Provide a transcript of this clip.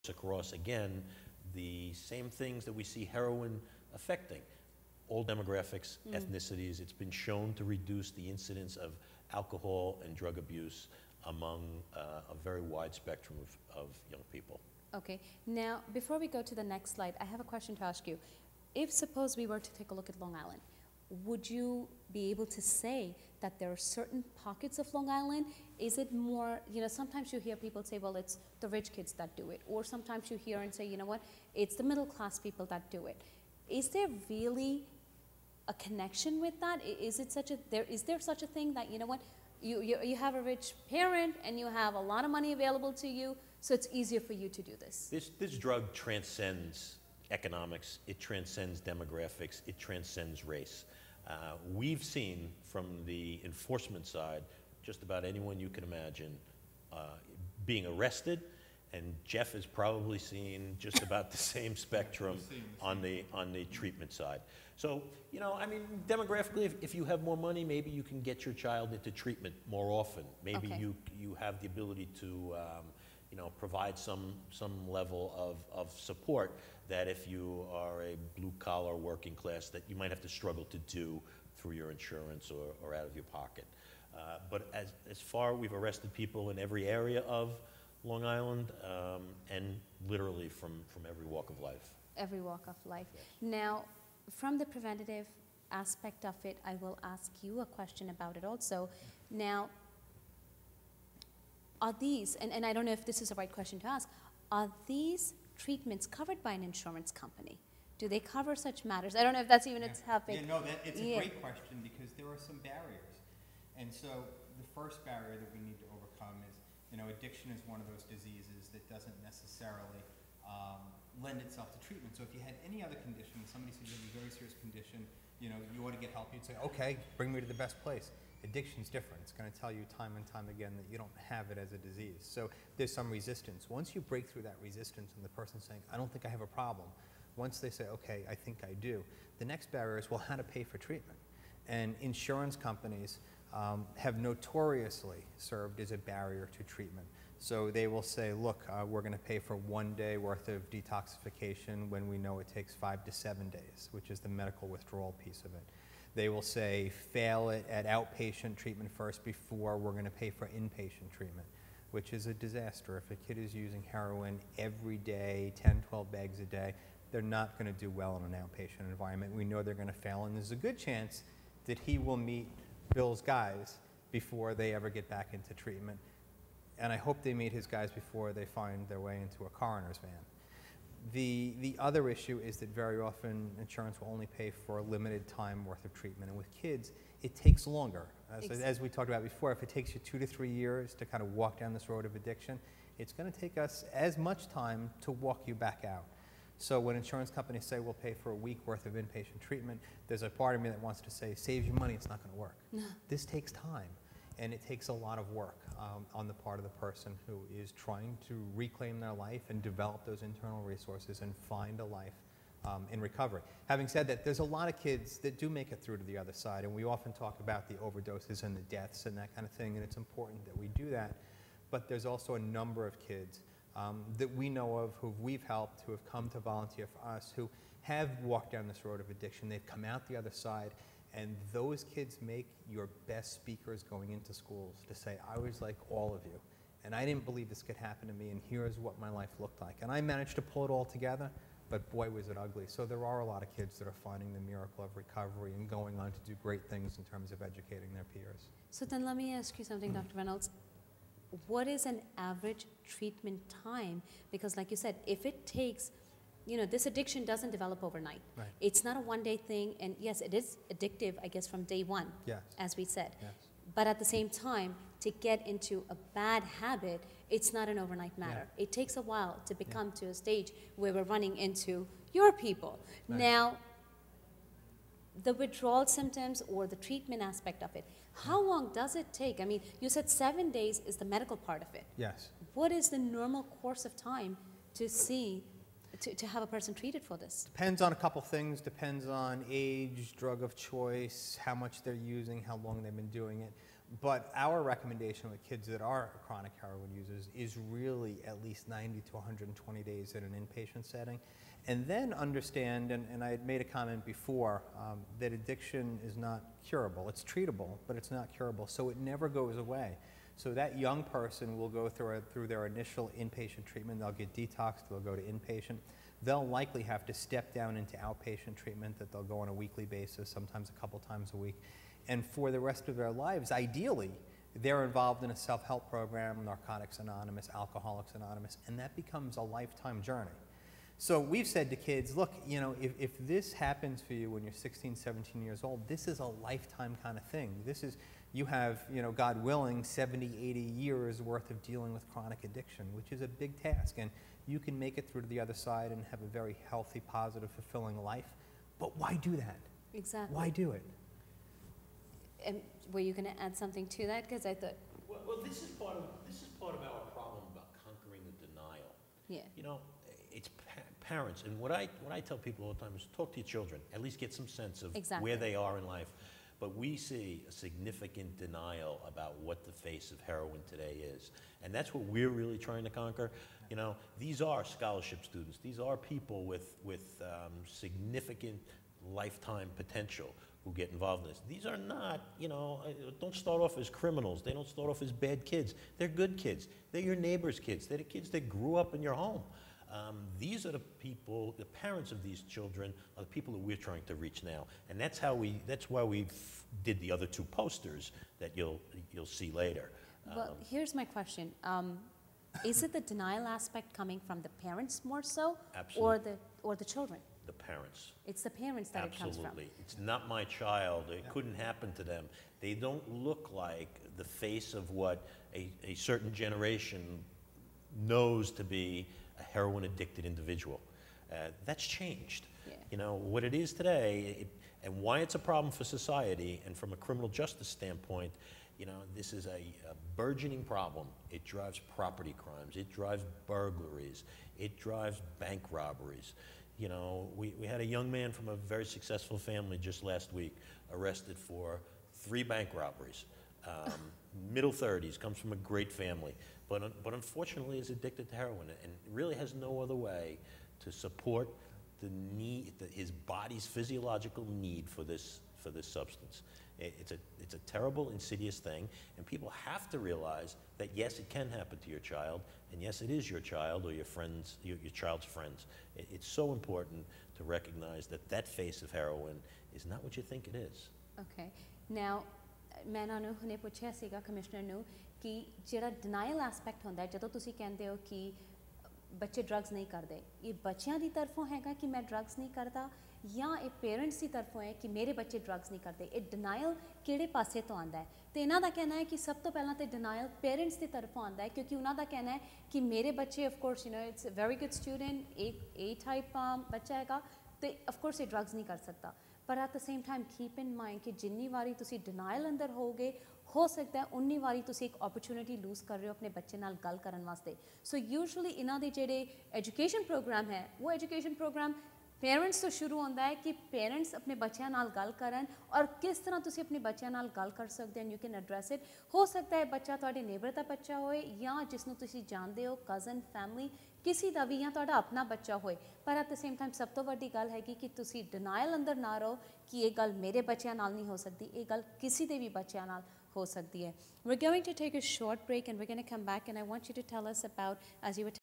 across, again, the same things that we see heroin affecting. All demographics, ethnicities. It's been shown to reduce the incidence of alcohol and drug abuse among a very wide spectrum of young people. Okay. Now, before we go to the next slide, I have a question to ask you. If suppose we were to take a look at Long Island, would you be able to say that there are certain pockets of Long Island? Is it more, you know, sometimes you hear people say, well, it's the rich kids that do it. Or sometimes you hear and say, you know what, it's the middle class people that do it. Is there really a connection with that? Is there such a thing that, you know what, you have a rich parent and you have a lot of money available to you, so it's easier for you to do this? This drug transcends economics, it transcends demographics, it transcends race. We've seen from the enforcement side just about anyone you can imagine being arrested, and Jeff has probably seen just about the same spectrum on the treatment side. So, you know, I mean, demographically, if you have more money, maybe you can get your child into treatment more often. Maybe Okay. you have the ability to, you know, provide some level of support that if you are a blue-collar working class that you might have to struggle to do through your insurance or out of your pocket. But as far, we've arrested people in every area of Long Island and literally from every walk of life. Every walk of life. Yes. Now, from the preventative aspect of it, I will ask you a question about it also. Now, are these, and I don't know if this is the right question to ask, are these treatments covered by an insurance company? Do they cover such matters? I don't know if that's even a topic. Yeah, no, it's a great question because there are some barriers. And so the first barrier that we need to overcome is, you know, addiction is one of those diseases that doesn't necessarily lend itself to treatment. So if you had any other condition, somebody said you have a very serious condition, you know, you ought to get help, you'd say, okay, bring me to the best place. Addiction's different. It's going to tell you time and time again that you don't have it as a disease. So there's some resistance. Once you break through that resistance and the person's saying, I don't think I have a problem, once they say, okay, I think I do, the next barrier is, well, how to pay for treatment. And insurance companies have notoriously served as a barrier to treatment. So they will say, look, we're going to pay for 1 day worth of detoxification when we know it takes 5 to 7 days, which is the medical withdrawal piece of it. They will say, fail it at outpatient treatment first before we're going to pay for inpatient treatment, which is a disaster. If a kid is using heroin every day, 10, 12 bags a day, they're not going to do well in an outpatient environment. We know they're going to fail, and there's a good chance that he will meet Bill's guys before they ever get back into treatment. And I hope they meet his guys before they find their way into a coroner's van. The other issue is that very often insurance will only pay for a limited time worth of treatment. And with kids, it takes longer. As we talked about before, if it takes you 2 to 3 years to kind of walk down this road of addiction, it's going to take us as much time to walk you back out. So when insurance companies say we'll pay for a week worth of inpatient treatment, there's a part of me that wants to say, save you money, it's not going to work. No. This takes time, and it takes a lot of work on the part of the person who is trying to reclaim their life and develop those internal resources and find a life in recovery. Having said that, there's a lot of kids that do make it through to the other side, and we often talk about the overdoses and the deaths and that kind of thing, and it's important that we do that. But there's also a number of kids that we know of who we've helped, who have come to volunteer for us, who have walked down this road of addiction. They've come out the other side, and those kids make your best speakers going into schools to say, I was like all of you, and I didn't believe this could happen to me, and here's what my life looked like. And I managed to pull it all together, but boy, was it ugly. So there are a lot of kids that are finding the miracle of recovery and going on to do great things in terms of educating their peers. So then let me ask you something, Dr. Reynolds. What is an average treatment time? Because like you said, if it takes, you know, this addiction doesn't develop overnight. Right. It's not a one-day thing, and yes, it is addictive, I guess, from day one, Yes. as we said. Yes. But at the same time, to get into a bad habit, it's not an overnight matter. Yeah. It takes a while to become to a stage where we're running into your people. Right. Now, the withdrawal symptoms or the treatment aspect of it, how long does it take? I mean, you said 7 days is the medical part of it. Yes. What is the normal course of time to see, to have a person treated for this? Depends on a couple things. Depends on age, drug of choice, how much they're using, how long they've been doing it. But our recommendation with kids that are chronic heroin users is really at least 90 to 120 days in an inpatient setting. And then understand, and I had made a comment before, that addiction is not curable. It's treatable, but it's not curable, so it never goes away. So that young person will go through their initial inpatient treatment. They'll get detoxed, they'll go to inpatient. They'll likely have to step down into outpatient treatment that they'll go on a weekly basis, sometimes a couple times a week. And for the rest of their lives, ideally, they're involved in a self-help program, Narcotics Anonymous, Alcoholics Anonymous, and that becomes a lifetime journey. So we've said to kids, look, you know, if this happens for you when you're 16, 17 years old, this is a lifetime kind of thing. This is, you have, you know, God willing, 70, 80 years worth of dealing with chronic addiction, which is a big task. And you can make it through to the other side and have a very healthy, positive, fulfilling life. But why do that? Exactly. Why do it? And were you going to add something to that? Because I thought, Well, this is part of our problem about conquering the denial. yeah, You know, it's parents, and what I tell people all the time is talk to your children. At least get some sense of Exactly. where they are in life. But we see a significant denial about what the face of heroin today is, and that's what we're really trying to conquer. You know, these are scholarship students. These are people with significant lifetime potential who get involved in this. These are not, you know, don't start off as criminals. They don't start off as bad kids. They're good kids. They're your neighbor's kids. They're the kids that grew up in your home. These are the people, the parents of these children are the people that we're trying to reach now. And that's why we did the other two posters that you'll see later. well, here's my question. Is it the denial aspect coming from the parents more so? Absolutely. Or the children? The parents. It's the parents that it comes from. Absolutely. It's not my child. It couldn't happen to them. They don't look like the face of what a certain generation knows to be a heroin-addicted individual. That's changed. Yeah. You know, what it is today, and why it's a problem for society, and from a criminal justice standpoint, you know, this is a burgeoning problem. It drives property crimes. It drives burglaries. It drives bank robberies. You know, we had a young man from a very successful family just last week arrested for 3 bank robberies. Middle 30s, comes from a great family, but unfortunately is addicted to heroin and really has no other way to support the need, his body's physiological need for this substance. It's a terrible, insidious thing, and people have to realize that yes, it can happen to your child, and yes, it is your child or your friends, your child's friends. It's so important to recognize that face of heroin is not what you think it is. Okay. Now, ਮੈਂ ਇਹਨਾਂ ਨੂੰ ਹੁਣੇ ਪੁੱਛਿਆ ਸੀਗਾ commissioner ਨੂੰ ਕਿ ਜਿਹੜਾ denial aspect ਹੁੰਦਾ ਹੈ ਜਦੋਂ ਤੁਸੀਂ ਕਹਿੰਦੇ ਹੋ ਕਿ ਬੱਚੇ ਡਰੱਗਸ ਨਹੀਂ ਕਰਦੇ, ਇਹ ਬੱਚਿਆਂ ਦੀ ਤਰਫੋਂ ਹੈਗਾ ਕਿ ਮੈਂ ਡਰੱਗਸ ਨਹੀਂ ਕਰਦਾ ਜਾਂ ਇਹ ਪੇਰੈਂਟਸ ਦੀ ਤਰਫੋਂ ਹੈ ਕਿ ਮੇਰੇ ਬੱਚੇ ਡਰੱਗਸ ਨਹੀਂ ਕਰਦੇ? ਇਹ ਡਿਨਾਈਲ ਕਿਹੜੇ ਪਾਸੇ ਤੋਂ ਆਉਂਦਾ ਹੈ? ਤੇ ਇਹਨਾਂ ਦਾ ਕਹਿਣਾ ਹੈ ਕਿ ਸਭ ਤੋਂ ਪਹਿਲਾਂ ਤਾਂ ਡਿਨਾਈਲ ਪੇਰੈਂਟਸ ਦੀ ਤਰਫੋਂ ਆਉਂਦਾ ਹੈ ਕਿਉਂਕਿ ਉਹਨਾਂ ਦਾ ਕਹਿਣਾ ਹੈ ਕਿ ਮੇਰੇ ਬੱਚੇ of course you نو it's a very good student, A type ਬੱਚਾ ਹੈਗਾ ਤੇ ਆਫ ਕੋਰਸ ਇਹ ਡਰੱਗਸ ਨਹੀਂ ਕਰ ਸਕਦਾ। ਪਰ at the same time keep in mind ਕਿ ਜਿੰਨੀ ਵਾਰੀ ਤੁਸੀਂ ਡਿਨਾਈਲ ਅੰਦਰ ਹੋਗੇ ਹੋ ਸਕਦਾ ਹੈ ਉਨੀ ਵਾਰੀ ਤੁਸੀਂ ਇੱਕ ਓਪਰਚੁਨਿਟੀ ਲੂਜ਼ ਕਰ ਰਹੇ ਹੋ ਆਪਣੇ ਬੱਚੇ ਨਾਲ ਗੱਲ ਕਰਨ ਵਾਸਤੇ। ਸੋ ਯੂਜੂਅਲੀ ਇਹਨਾਂ ਦੇ ਜਿਹੜੇ ਐਜੂਕੇਸ਼ਨ ਪ੍ਰੋਗਰਾਮ ਹੈ ਉਹ ਐਜੂਕੇਸ਼ਨ ਪ੍ਰੋਗਰਾਮ ਪੇਰੈਂਟਸ ਤੋਂ ਸ਼ੁਰੂ ਹੁੰਦਾ ਹੈ ਕਿ ਪੇਰੈਂਟਸ ਆਪਣੇ ਬੱਚਿਆਂ ਨਾਲ ਗੱਲ ਕਰਨ ਔਰ ਕਿਸ ਤਰ੍ਹਾਂ ਤੁਸੀਂ ਆਪਣੇ ਬੱਚਿਆਂ ਨਾਲ ਗੱਲ ਕਰ ਸਕਦੇ ਹੋ। You can address it. ਹੋ ਸਕਦਾ ਹੈ ਬੱਚਾ ਤੁਹਾਡੇ ਨੇਬਰ ਦਾ ਬੱਚਾ ਹੋਏ ਜਾਂ ਜਿਸ ਨੂੰ ਤੁਸੀਂ ਜਾਣਦੇ ਹੋ, ਕਜ਼ਨ, ਫੈਮਿਲੀ, ਕਿਸੇ ਦਾ ਵੀ ਜਾਂ ਤੁਹਾਡਾ ਆਪਣਾ ਬੱਚਾ ਹੋਏ। ਪਰ ਐਟ ਦ ਸੇਮ ਟਾਈਮ ਸਭ ਤੋਂ ਵੱਡੀ ਗੱਲ ਹੈਗੀ ਕਿ ਤੁਸੀਂ ਡਿਨਾਈਲ ਅੰਦਰ ਨਾ ਰਹੋ ਕਿ ਇਹ ਗੱਲ ਮੇਰੇ ਬੱਚਿਆਂ ਨਾਲ ਨਹੀਂ ਹੋ ਸਕਦੀ, ਇਹ ਗੱਲ ਕਿਸੇ ਦੇ ਵੀ ਬੱਚਿਆਂ ਨਾਲ ਹੋ ਸਕਦੀ ਹੈ। We're going to take a short break and we're going to come back and I want you to tell us about, as you were